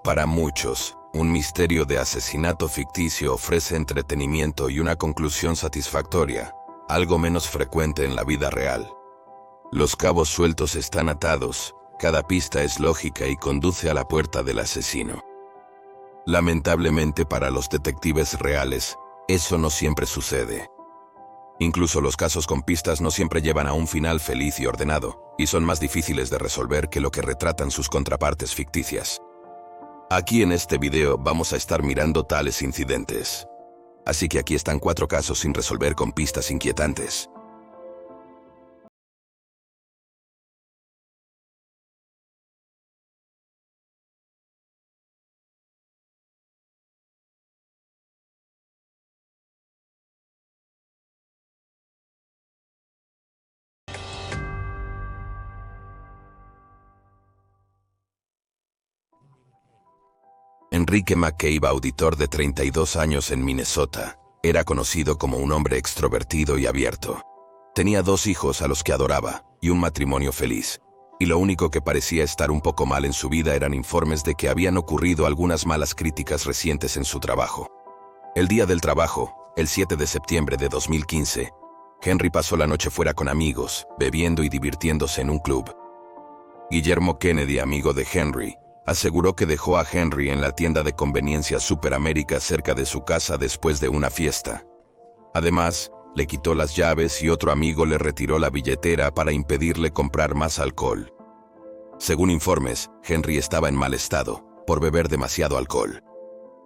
Para muchos, un misterio de asesinato ficticio ofrece entretenimiento y una conclusión satisfactoria, algo menos frecuente en la vida real. Los cabos sueltos están atados, cada pista es lógica y conduce a la puerta del asesino. Lamentablemente para los detectives reales, eso no siempre sucede. Incluso los casos con pistas no siempre llevan a un final feliz y ordenado, y son más difíciles de resolver que lo que retratan sus contrapartes ficticias. Aquí en este video vamos a estar mirando tales incidentes. Así que aquí están 4 casos sin resolver con pistas inquietantes. Enrique McCabe, auditor de 32 años en Minnesota, era conocido como un hombre extrovertido y abierto. Tenía 2 hijos a los que adoraba y un matrimonio feliz. Y lo único que parecía estar un poco mal en su vida eran informes de que habían ocurrido algunas malas críticas recientes en su trabajo. El día del trabajo, el 7 de septiembre de 2015, Henry pasó la noche fuera con amigos, bebiendo y divirtiéndose en un club. Guillermo Kennedy, amigo de Henry, aseguró que dejó a Henry en la tienda de conveniencia Super América cerca de su casa después de una fiesta. Además, le quitó las llaves y otro amigo le retiró la billetera para impedirle comprar más alcohol. Según informes, Henry estaba en mal estado, por beber demasiado alcohol.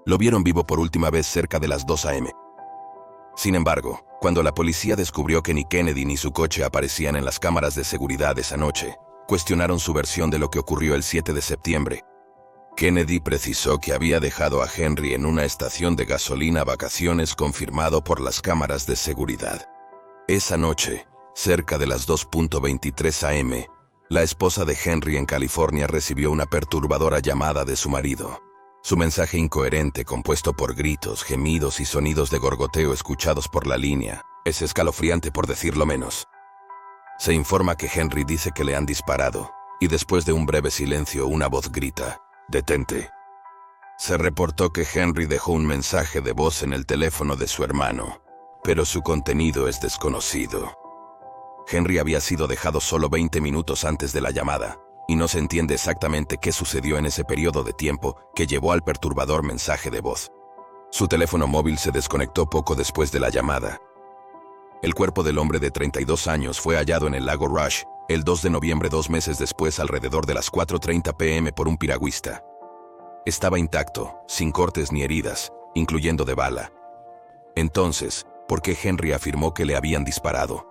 Lo vieron vivo por última vez cerca de las 2 a.m. Sin embargo, cuando la policía descubrió que ni Kennedy ni su coche aparecían en las cámaras de seguridad esa noche, cuestionaron su versión de lo que ocurrió el 7 de septiembre. Kennedy precisó que había dejado a Henry en una estación de gasolina vacaciones confirmado por las cámaras de seguridad. Esa noche, cerca de las 2:23 a.m., la esposa de Henry en California recibió una perturbadora llamada de su marido. Su mensaje incoherente, compuesto por gritos, gemidos y sonidos de gorgoteo escuchados por la línea, es escalofriante por decirlo menos. Se informa que Henry dice que le han disparado, y después de un breve silencio una voz grita: «¡Detente!». Se reportó que Henry dejó un mensaje de voz en el teléfono de su hermano, pero su contenido es desconocido. Henry había sido dejado solo 20 minutos antes de la llamada, y no se entiende exactamente qué sucedió en ese periodo de tiempo que llevó al perturbador mensaje de voz. Su teléfono móvil se desconectó poco después de la llamada. El cuerpo del hombre de 32 años fue hallado en el lago Rush, el 2 de noviembre, 2 meses después, alrededor de las 4:30 p.m. por un piragüista. Estaba intacto, sin cortes ni heridas, incluyendo de bala. Entonces, ¿por qué Henry afirmó que le habían disparado?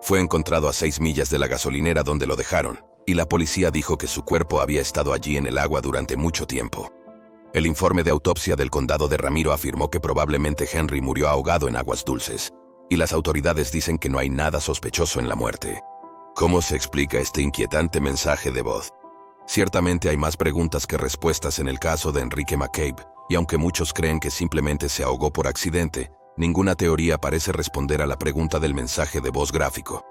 Fue encontrado a 6 millas de la gasolinera donde lo dejaron, y la policía dijo que su cuerpo había estado allí en el agua durante mucho tiempo. El informe de autopsia del condado de Ramiro afirmó que probablemente Henry murió ahogado en aguas dulces, y las autoridades dicen que no hay nada sospechoso en la muerte. ¿Cómo se explica este inquietante mensaje de voz? Ciertamente hay más preguntas que respuestas en el caso de Enrique McCabe, y aunque muchos creen que simplemente se ahogó por accidente, ninguna teoría parece responder a la pregunta del mensaje de voz gráfico.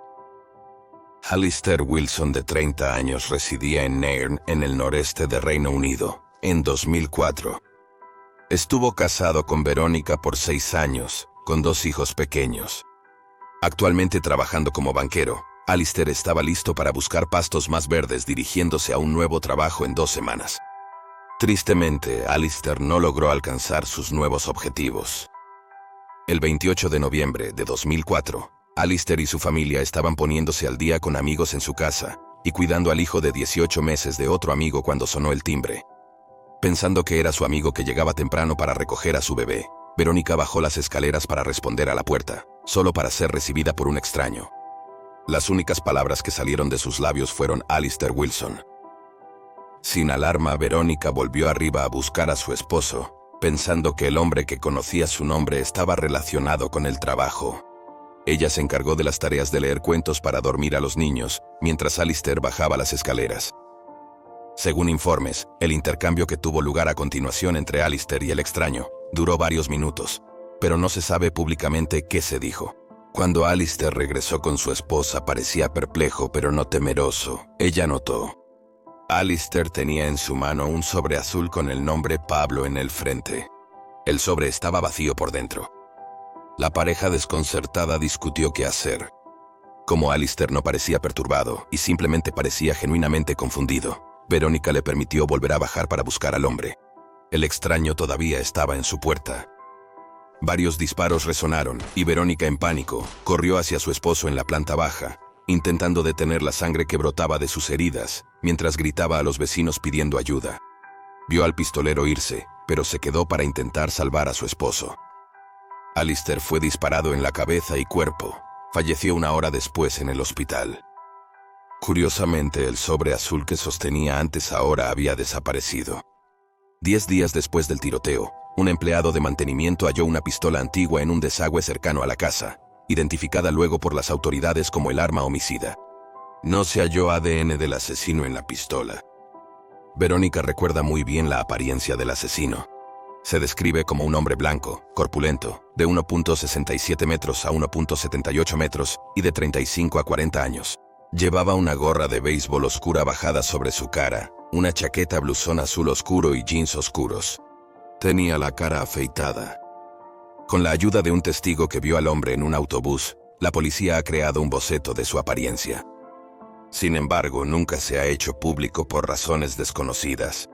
Alistair Wilson, de 30 años, residía en Nairn, en el noreste de Reino Unido, en 2004. Estuvo casado con Verónica por 6 años, con 2 hijos pequeños. Actualmente trabajando como banquero, Alistair estaba listo para buscar pastos más verdes, dirigiéndose a un nuevo trabajo en 2 semanas. Tristemente, Alistair no logró alcanzar sus nuevos objetivos. El 28 de noviembre de 2004, Alistair y su familia estaban poniéndose al día con amigos en su casa y cuidando al hijo de 18 meses de otro amigo cuando sonó el timbre. Pensando que era su amigo que llegaba temprano para recoger a su bebé, Verónica bajó las escaleras para responder a la puerta, solo para ser recibida por un extraño. Las únicas palabras que salieron de sus labios fueron Alistair Wilson. Sin alarma, Verónica volvió arriba a buscar a su esposo, pensando que el hombre que conocía su nombre estaba relacionado con el trabajo. Ella se encargó de las tareas de leer cuentos para dormir a los niños, mientras Alistair bajaba las escaleras. Según informes, el intercambio que tuvo lugar a continuación entre Alistair y el extraño duró varios minutos, pero no se sabe públicamente qué se dijo. Cuando Alistair regresó con su esposa parecía perplejo pero no temeroso. Ella notó: Alistair tenía en su mano un sobre azul con el nombre Pablo en el frente. El sobre estaba vacío por dentro. La pareja desconcertada discutió qué hacer. Como Alistair no parecía perturbado y simplemente parecía genuinamente confundido, Verónica le permitió volver a bajar para buscar al hombre. El extraño todavía estaba en su puerta. Varios disparos resonaron y Verónica, en pánico, corrió hacia su esposo en la planta baja, intentando detener la sangre que brotaba de sus heridas, mientras gritaba a los vecinos pidiendo ayuda. Vio al pistolero irse, pero se quedó para intentar salvar a su esposo. Alistair fue disparado en la cabeza y cuerpo. Falleció una hora después en el hospital. Curiosamente, el sobre azul que sostenía antes ahora había desaparecido. 10 días después del tiroteo, un empleado de mantenimiento halló una pistola antigua en un desagüe cercano a la casa, identificada luego por las autoridades como el arma homicida. No se halló ADN del asesino en la pistola. Verónica recuerda muy bien la apariencia del asesino. Se describe como un hombre blanco, corpulento, de 1.67 metros a 1.78 metros y de 35 a 40 años. Llevaba una gorra de béisbol oscura bajada sobre su cara, una chaqueta blusón azul oscuro y jeans oscuros. Tenía la cara afeitada. Con la ayuda de un testigo que vio al hombre en un autobús, la policía ha creado un boceto de su apariencia. Sin embargo, nunca se ha hecho público por razones desconocidas.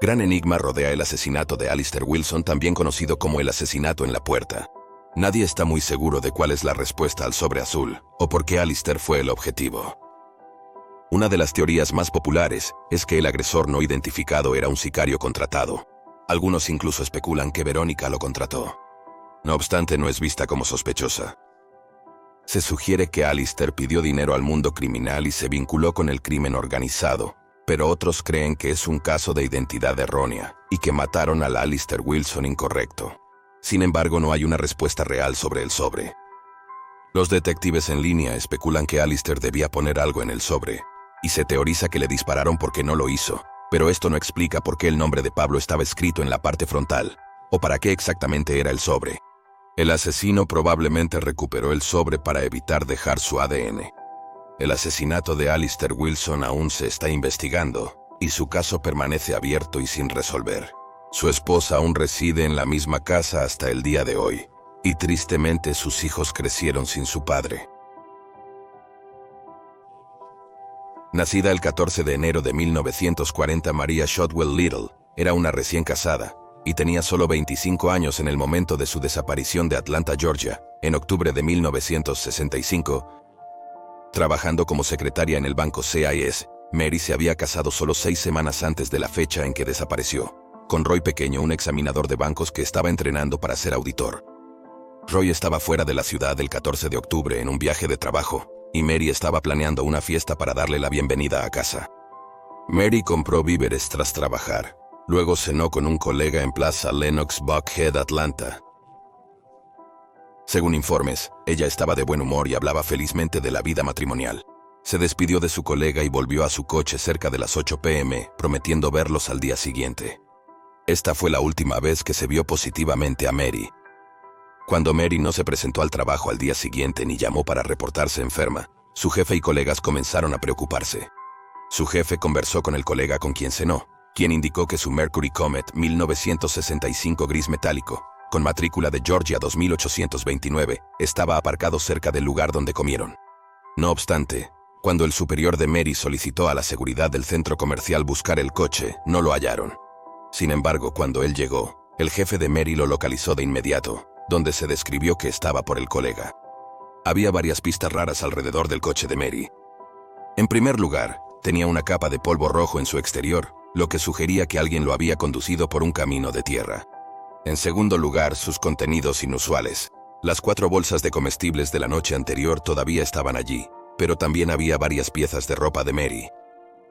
Gran enigma rodea el asesinato de Alistair Wilson, también conocido como el asesinato en la puerta. Nadie está muy seguro de cuál es la respuesta al sobre azul, o por qué Alistair fue el objetivo. Una de las teorías más populares es que el agresor no identificado era un sicario contratado. Algunos incluso especulan que Verónica lo contrató. No obstante, no es vista como sospechosa. Se sugiere que Alistair pidió dinero al mundo criminal y se vinculó con el crimen organizado, pero otros creen que es un caso de identidad errónea y que mataron al Alistair Wilson incorrecto. Sin embargo, no hay una respuesta real sobre el sobre. Los detectives en línea especulan que Alistair debía poner algo en el sobre, y se teoriza que le dispararon porque no lo hizo, pero esto no explica por qué el nombre de Pablo estaba escrito en la parte frontal, o para qué exactamente era el sobre. El asesino probablemente recuperó el sobre para evitar dejar su ADN. El asesinato de Alistair Wilson aún se está investigando, y su caso permanece abierto y sin resolver. Su esposa aún reside en la misma casa hasta el día de hoy, y tristemente sus hijos crecieron sin su padre. Nacida el 14 de enero de 1940, Maria Shotwell Little era una recién casada, y tenía solo 25 años en el momento de su desaparición de Atlanta, Georgia, en octubre de 1965. Trabajando como secretaria en el banco CIS, Mary se había casado solo 6 semanas antes de la fecha en que desapareció, con Roy Pequeño, un examinador de bancos que estaba entrenando para ser auditor. Roy estaba fuera de la ciudad el 14 de octubre en un viaje de trabajo, y Mary estaba planeando una fiesta para darle la bienvenida a casa. Mary compró víveres tras trabajar. Luego cenó con un colega en Plaza Lenox, Buckhead, Atlanta. Según informes, ella estaba de buen humor y hablaba felizmente de la vida matrimonial. Se despidió de su colega y volvió a su coche cerca de las 8 p.m., prometiendo verlos al día siguiente. Esta fue la última vez que se vio positivamente a Mary. Cuando Mary no se presentó al trabajo al día siguiente ni llamó para reportarse enferma, su jefe y colegas comenzaron a preocuparse. Su jefe conversó con el colega con quien cenó, quien indicó que su Mercury Comet 1965 gris metálico, con matrícula de Georgia 2829, estaba aparcado cerca del lugar donde comieron. No obstante, cuando el superior de Mary solicitó a la seguridad del centro comercial buscar el coche, no lo hallaron. Sin embargo, cuando él llegó, el jefe de Mary lo localizó de inmediato, donde se describió que estaba por el colega. Había varias pistas raras alrededor del coche de Mary. En primer lugar, tenía una capa de polvo rojo en su exterior, lo que sugería que alguien lo había conducido por un camino de tierra. En segundo lugar, sus contenidos inusuales. Las 4 bolsas de comestibles de la noche anterior todavía estaban allí, pero también había varias piezas de ropa de Mary.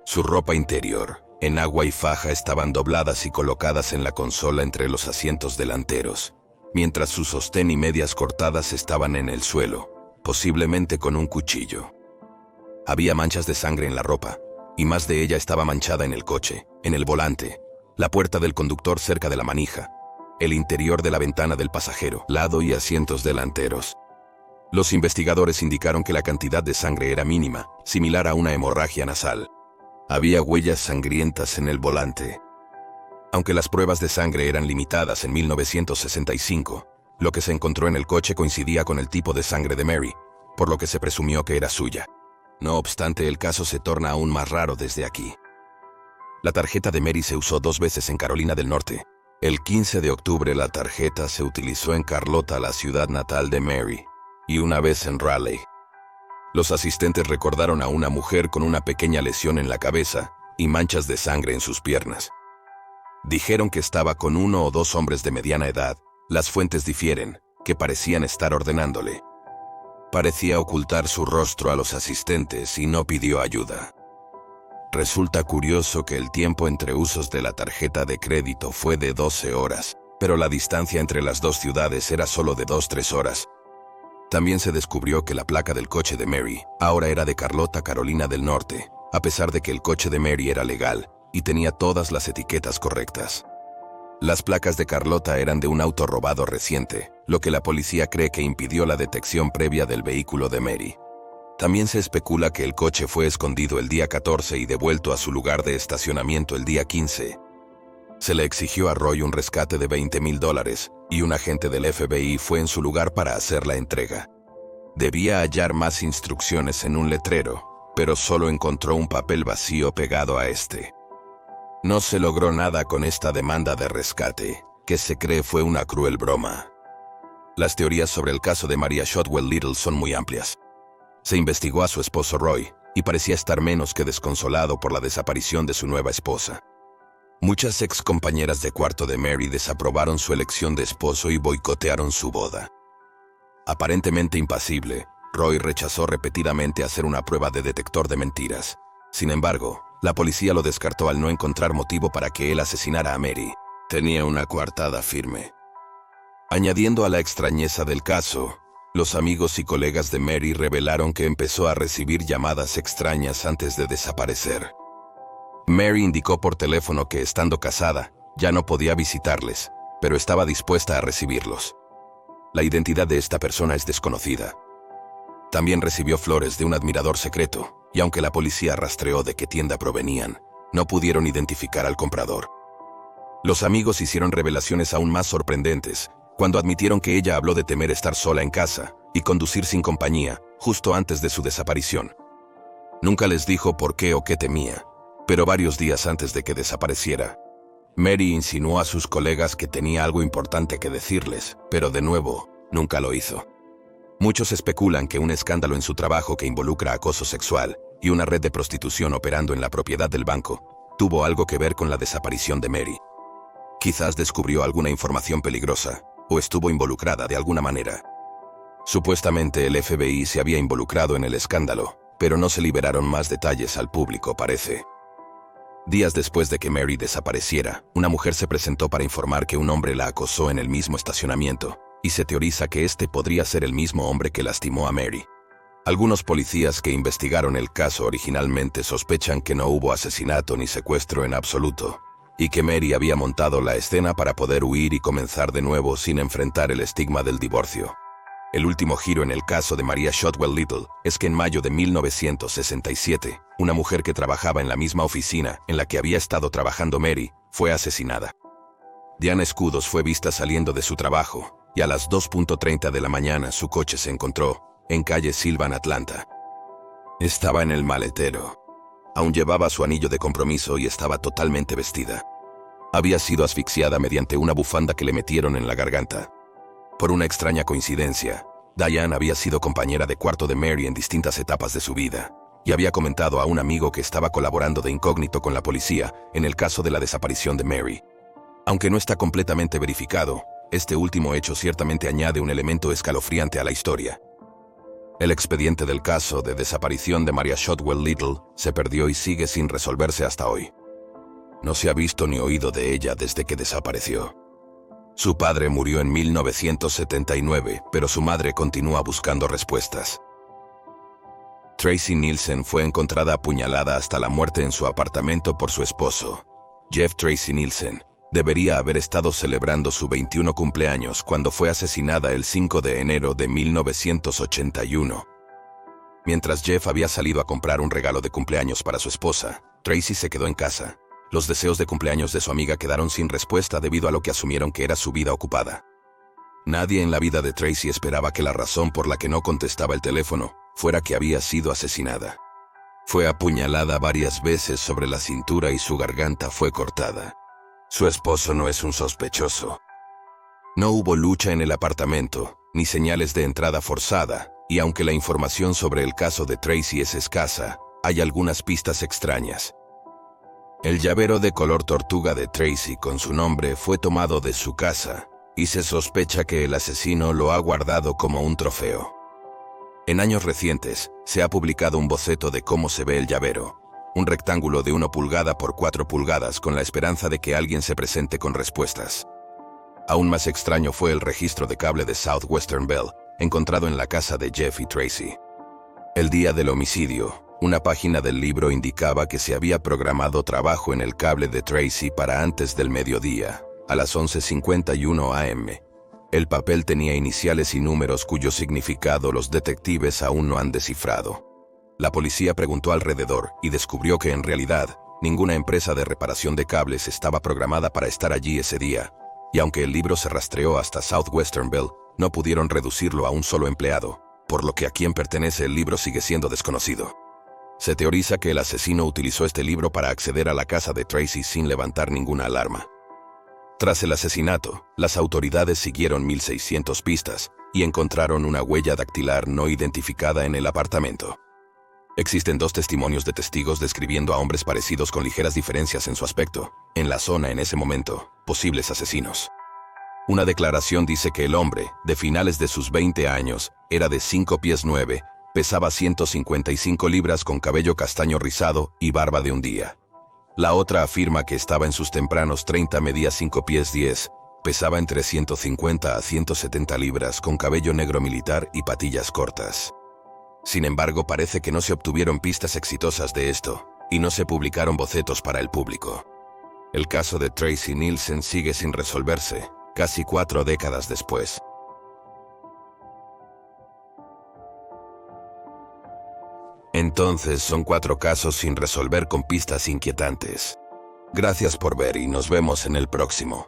Su ropa interior, en agua y faja, estaban dobladas y colocadas en la consola entre los asientos delanteros, mientras su sostén y medias cortadas estaban en el suelo, posiblemente con un cuchillo. Había manchas de sangre en la ropa, y más de ella estaba manchada en el coche, en el volante, la puerta del conductor cerca de la manija, el interior de la ventana del pasajero, lado y asientos delanteros. Los investigadores indicaron que la cantidad de sangre era mínima, similar a una hemorragia nasal. Había huellas sangrientas en el volante. Aunque las pruebas de sangre eran limitadas en 1965, lo que se encontró en el coche coincidía con el tipo de sangre de Mary, por lo que se presumió que era suya. No obstante, el caso se torna aún más raro desde aquí. La tarjeta de Mary se usó 2 veces en Carolina del Norte. El 15 de octubre la tarjeta se utilizó en Carlota, la ciudad natal de Mary, y una vez en Raleigh. Los asistentes recordaron a una mujer con una pequeña lesión en la cabeza y manchas de sangre en sus piernas. Dijeron que estaba con 1 o 2 hombres de mediana edad. Las fuentes difieren, que parecían estar ordenándole. Parecía ocultar su rostro a los asistentes y no pidió ayuda. Resulta curioso que el tiempo entre usos de la tarjeta de crédito fue de 12 horas, pero la distancia entre las dos ciudades era solo de 2-3 horas. También se descubrió que la placa del coche de Mary ahora era de Carlota, Carolina del Norte, a pesar de que el coche de Mary era legal y tenía todas las etiquetas correctas. Las placas de Carlota eran de un auto robado reciente, lo que la policía cree que impidió la detección previa del vehículo de Mary. También se especula que el coche fue escondido el día 14 y devuelto a su lugar de estacionamiento el día 15. Se le exigió a Roy un rescate de $20,000 y un agente del FBI fue en su lugar para hacer la entrega. Debía hallar más instrucciones en un letrero, pero solo encontró un papel vacío pegado a este. No se logró nada con esta demanda de rescate, que se cree fue una cruel broma. Las teorías sobre el caso de Maria Shotwell Little son muy amplias. Se investigó a su esposo Roy, y parecía estar menos que desconsolado por la desaparición de su nueva esposa. Muchas ex compañeras de cuarto de Mary desaprobaron su elección de esposo y boicotearon su boda. Aparentemente impasible, Roy rechazó repetidamente hacer una prueba de detector de mentiras. Sin embargo, la policía lo descartó al no encontrar motivo para que él asesinara a Mary. Tenía una coartada firme. Añadiendo a la extrañeza del caso, los amigos y colegas de Mary revelaron que empezó a recibir llamadas extrañas antes de desaparecer. Mary indicó por teléfono que, estando casada, ya no podía visitarles, pero estaba dispuesta a recibirlos. La identidad de esta persona es desconocida. También recibió flores de un admirador secreto, y aunque la policía rastreó de qué tienda provenían, no pudieron identificar al comprador. Los amigos hicieron revelaciones aún más sorprendentes, cuando admitieron que ella habló de temer estar sola en casa y conducir sin compañía, justo antes de su desaparición. Nunca les dijo por qué o qué temía, pero varios días antes de que desapareciera, Mary insinuó a sus colegas que tenía algo importante que decirles, pero de nuevo, nunca lo hizo. Muchos especulan que un escándalo en su trabajo que involucra acoso sexual y una red de prostitución operando en la propiedad del banco tuvo algo que ver con la desaparición de Mary. Quizás descubrió alguna información peligrosa, o estuvo involucrada de alguna manera. Supuestamente el FBI se había involucrado en el escándalo, pero no se liberaron más detalles al público, parece. Días después de que Mary desapareciera, una mujer se presentó para informar que un hombre la acosó en el mismo estacionamiento, y se teoriza que este podría ser el mismo hombre que lastimó a Mary. Algunos policías que investigaron el caso originalmente sospechan que no hubo asesinato ni secuestro en absoluto, y que Mary había montado la escena para poder huir y comenzar de nuevo sin enfrentar el estigma del divorcio. El último giro en el caso de Maria Shotwell Little es que en mayo de 1967, una mujer que trabajaba en la misma oficina en la que había estado trabajando Mary fue asesinada. Diana Escudos fue vista saliendo de su trabajo, y a las 2:30 de la mañana su coche se encontró en calle Sylvan, Atlanta. Estaba en el maletero. Aún llevaba su anillo de compromiso y estaba totalmente vestida. Había sido asfixiada mediante una bufanda que le metieron en la garganta. Por una extraña coincidencia, Diane había sido compañera de cuarto de Mary en distintas etapas de su vida, y había comentado a un amigo que estaba colaborando de incógnito con la policía en el caso de la desaparición de Mary. Aunque no está completamente verificado, este último hecho ciertamente añade un elemento escalofriante a la historia. El expediente del caso de desaparición de Maria Shotwell Little se perdió y sigue sin resolverse hasta hoy. No se ha visto ni oído de ella desde que desapareció. Su padre murió en 1979, pero su madre continúa buscando respuestas. Tracy Nielsen fue encontrada apuñalada hasta la muerte en su apartamento por su esposo. Jeff Tracy Nielsen debería haber estado celebrando su 21 cumpleaños cuando fue asesinada el 5 de enero de 1981. Mientras Jeff había salido a comprar un regalo de cumpleaños para su esposa, Tracy se quedó en casa. Los deseos de cumpleaños de su amiga quedaron sin respuesta debido a lo que asumieron que era su vida ocupada. Nadie en la vida de Tracy esperaba que la razón por la que no contestaba el teléfono fuera que había sido asesinada. Fue apuñalada varias veces sobre la cintura y su garganta fue cortada. Su esposo no es un sospechoso. No hubo lucha en el apartamento, ni señales de entrada forzada, y aunque la información sobre el caso de Tracy es escasa, hay algunas pistas extrañas. El llavero de color tortuga de Tracy con su nombre fue tomado de su casa, y se sospecha que el asesino lo ha guardado como un trofeo. En años recientes, se ha publicado un boceto de cómo se ve el llavero, un rectángulo de 1 pulgada por 4 pulgadas con la esperanza de que alguien se presente con respuestas. Aún más extraño fue el registro de cable de Southwestern Bell, encontrado en la casa de Jeff y Tracy. El día del homicidio, una página del libro indicaba que se había programado trabajo en el cable de Tracy para antes del mediodía, a las 11:51 am. El papel tenía iniciales y números cuyo significado los detectives aún no han descifrado. La policía preguntó alrededor y descubrió que en realidad, ninguna empresa de reparación de cables estaba programada para estar allí ese día, y aunque el libro se rastreó hasta Southwestern Bell, no pudieron reducirlo a un solo empleado, por lo que a quién pertenece el libro sigue siendo desconocido. Se teoriza que el asesino utilizó este libro para acceder a la casa de Tracy sin levantar ninguna alarma. Tras el asesinato, las autoridades siguieron 1,600 pistas y encontraron una huella dactilar no identificada en el apartamento. Existen 2 testimonios de testigos describiendo a hombres parecidos con ligeras diferencias en su aspecto, en la zona en ese momento, posibles asesinos. Una declaración dice que el hombre, de finales de sus 20 años, era de 5 pies 9, pesaba 155 libras con cabello castaño rizado y barba de un día. La otra afirma que estaba en sus tempranos 30, medía 5 pies 10, pesaba entre 150 a 170 libras con cabello negro militar y patillas cortas. Sin embargo, parece que no se obtuvieron pistas exitosas de esto, y no se publicaron bocetos para el público. El caso de Tracy Nielsen sigue sin resolverse, casi 4 décadas después. Entonces son 4 casos sin resolver con pistas inquietantes. Gracias por ver y nos vemos en el próximo.